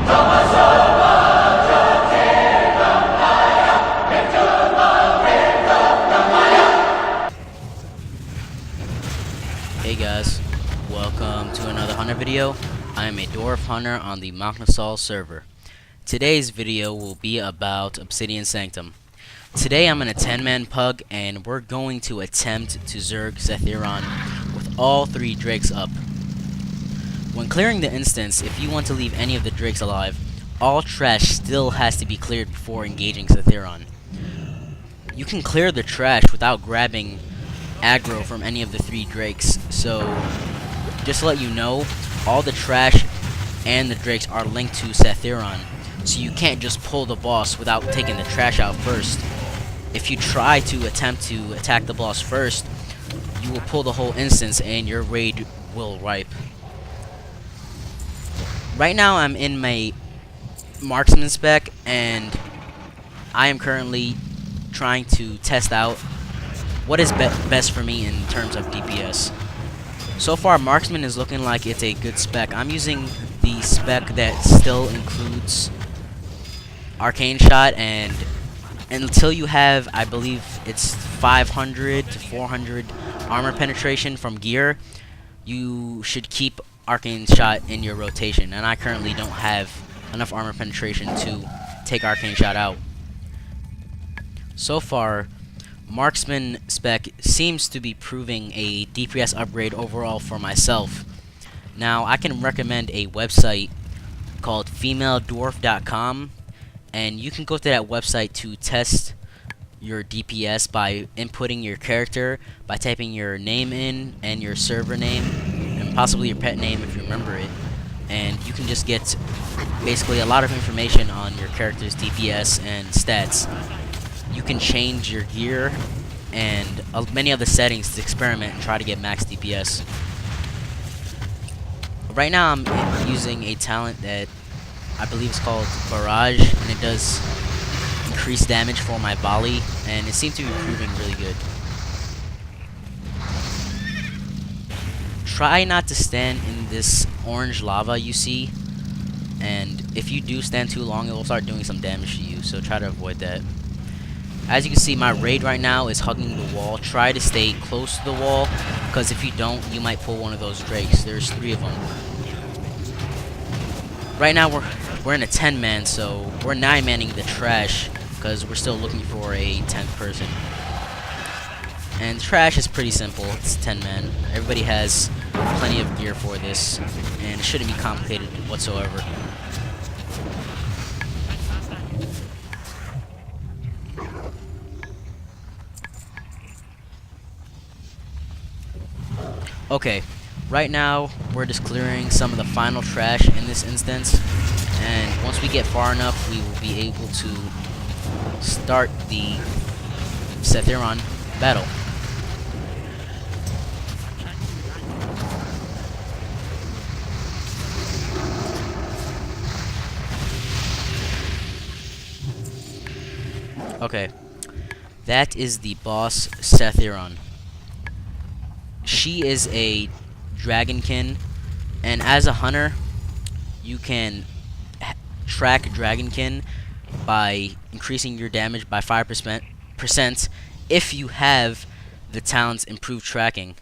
Hey guys, welcome to another hunter video. I am a dwarf hunter on the Mount server. Today's video will be about Obsidian Sanctum. Today I'm in a 10-man pug and we're going to attempt to Zerg Sethiron with all 3 drakes up. When clearing the instance, if you want to leave any of the drakes alive, all trash still has to be cleared before engaging Sethiron. You can clear the trash without grabbing aggro from any of the 3 drakes, so just to let you know, all the trash and the drakes are linked to Sethiron, so you can't just pull the boss without taking the trash out first. If you try to attempt to attack the boss first, you will pull the whole instance and your raid will wipe. Right now I'm in my marksman spec and I am currently trying to test out what is best for me in terms of DPS. So far, marksman is looking like it's a good spec. I'm using the spec that still includes arcane shot, and until you have, I believe it's 500 to 400 armor penetration from gear, you should keep arcane shot in your rotation, and I currently don't have enough armor penetration to take arcane shot out. So far, marksman spec seems to be proving a DPS upgrade overall for myself. Now, I can recommend a website called femaledwarf.com, and you can go to that website to test your DPS by inputting your character, by typing your name in and your server name and possibly your pet name if you remember it, and you can just get basically a lot of information on your character's DPS and stats. You can change your gear and many other settings to experiment and try to get max DPS. Right now I'm using a talent that I believe is called Barrage, and it does increase damage for my volley, and it seems to be proving really good. Try not to stand in this orange lava you see, and if you do stand too long it will start doing some damage to you, so try to avoid that. As you can see, my raid right now is hugging the wall. Try to stay close to the wall, because if you don't, you might pull one of those drakes. There's 3 of them. Right now we're in a 10-man, so we're 9-manning the trash, because we're still looking for a 10th person. And trash is pretty simple. It's 10-man. Everybody has plenty of gear for this, and it shouldn't be complicated whatsoever. Okay, right now we're just clearing some of the final trash in this instance, and once we get far enough we will be able to start the Sethiron battle. Okay, that is the boss Sethiron. She is a dragonkin, and as a hunter, you can track dragonkin by increasing your damage by 5% if you have the talent's improved tracking.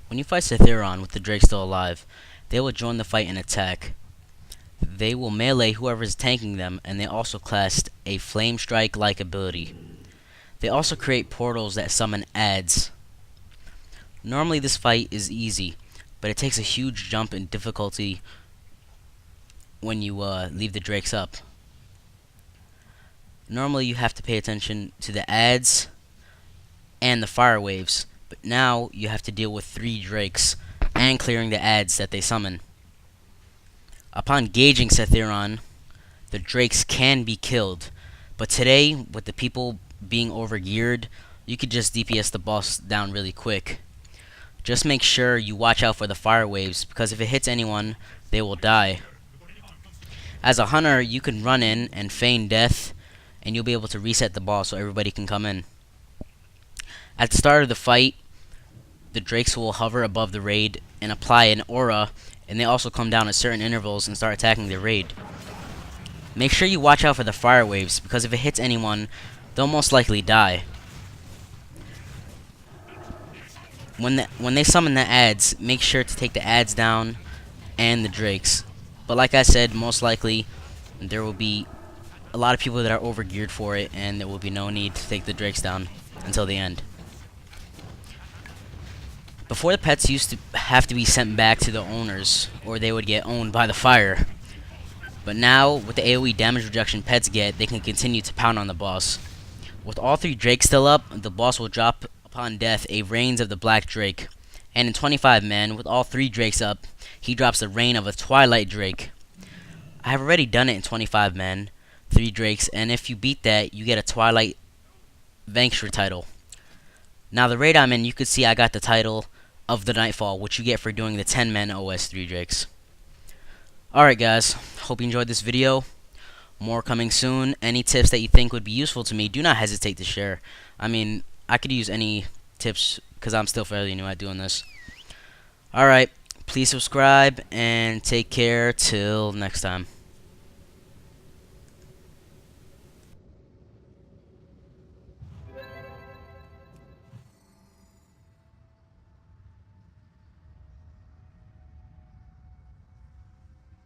When you fight Sethiron with the Drake still alive, they will join the fight and attack. They will melee whoever is tanking them, and they also class a flame strike-like ability. They also create portals that summon adds. Normally this fight is easy, but it takes a huge jump in difficulty when you leave the drakes up. Normally you have to pay attention to the adds and the fire waves, but now you have to deal with 3 drakes and clearing the adds that they summon. Upon gauging Sethiron, the drakes can be killed, but today, with the people being overgeared, you could just DPS the boss down really quick. Just make sure you watch out for the fire waves, because if it hits anyone, they will die. As a hunter, you can run in and feign death, and you'll be able to reset the boss so everybody can come in. At the start of the fight, the drakes will hover above the raid and apply an aura, and they also come down at certain intervals and start attacking the raid. Make sure you watch out for the fire waves, because if it hits anyone, they'll most likely die. When they summon the adds, make sure to take the adds down and the drakes. But like I said, most likely there will be a lot of people that are overgeared for it, and there will be no need to take the drakes down until the end. Before, the pets used to have to be sent back to the owners, or they would get owned by the fire. But now, with the AoE damage reduction pets get, they can continue to pound on the boss. With all 3 drakes still up, the boss will drop upon death a Reigns of the Black Drake. And in 25 men, with all 3 drakes up, he drops the Reign of a Twilight Drake. I have already done it in 25 men, 3 drakes, and if you beat that, you get a Twilight Vanquisher title. Now the raid I'm in, you could see I got the title of the Nightfall, which you get for doing the 10 men OS 3 drakes. Alright guys, hope you enjoyed this video. More coming soon. Any tips that you think would be useful to me, do not hesitate to share. I mean, I could use any tips because I'm still fairly new at doing this. Alright, please subscribe and take care till next time.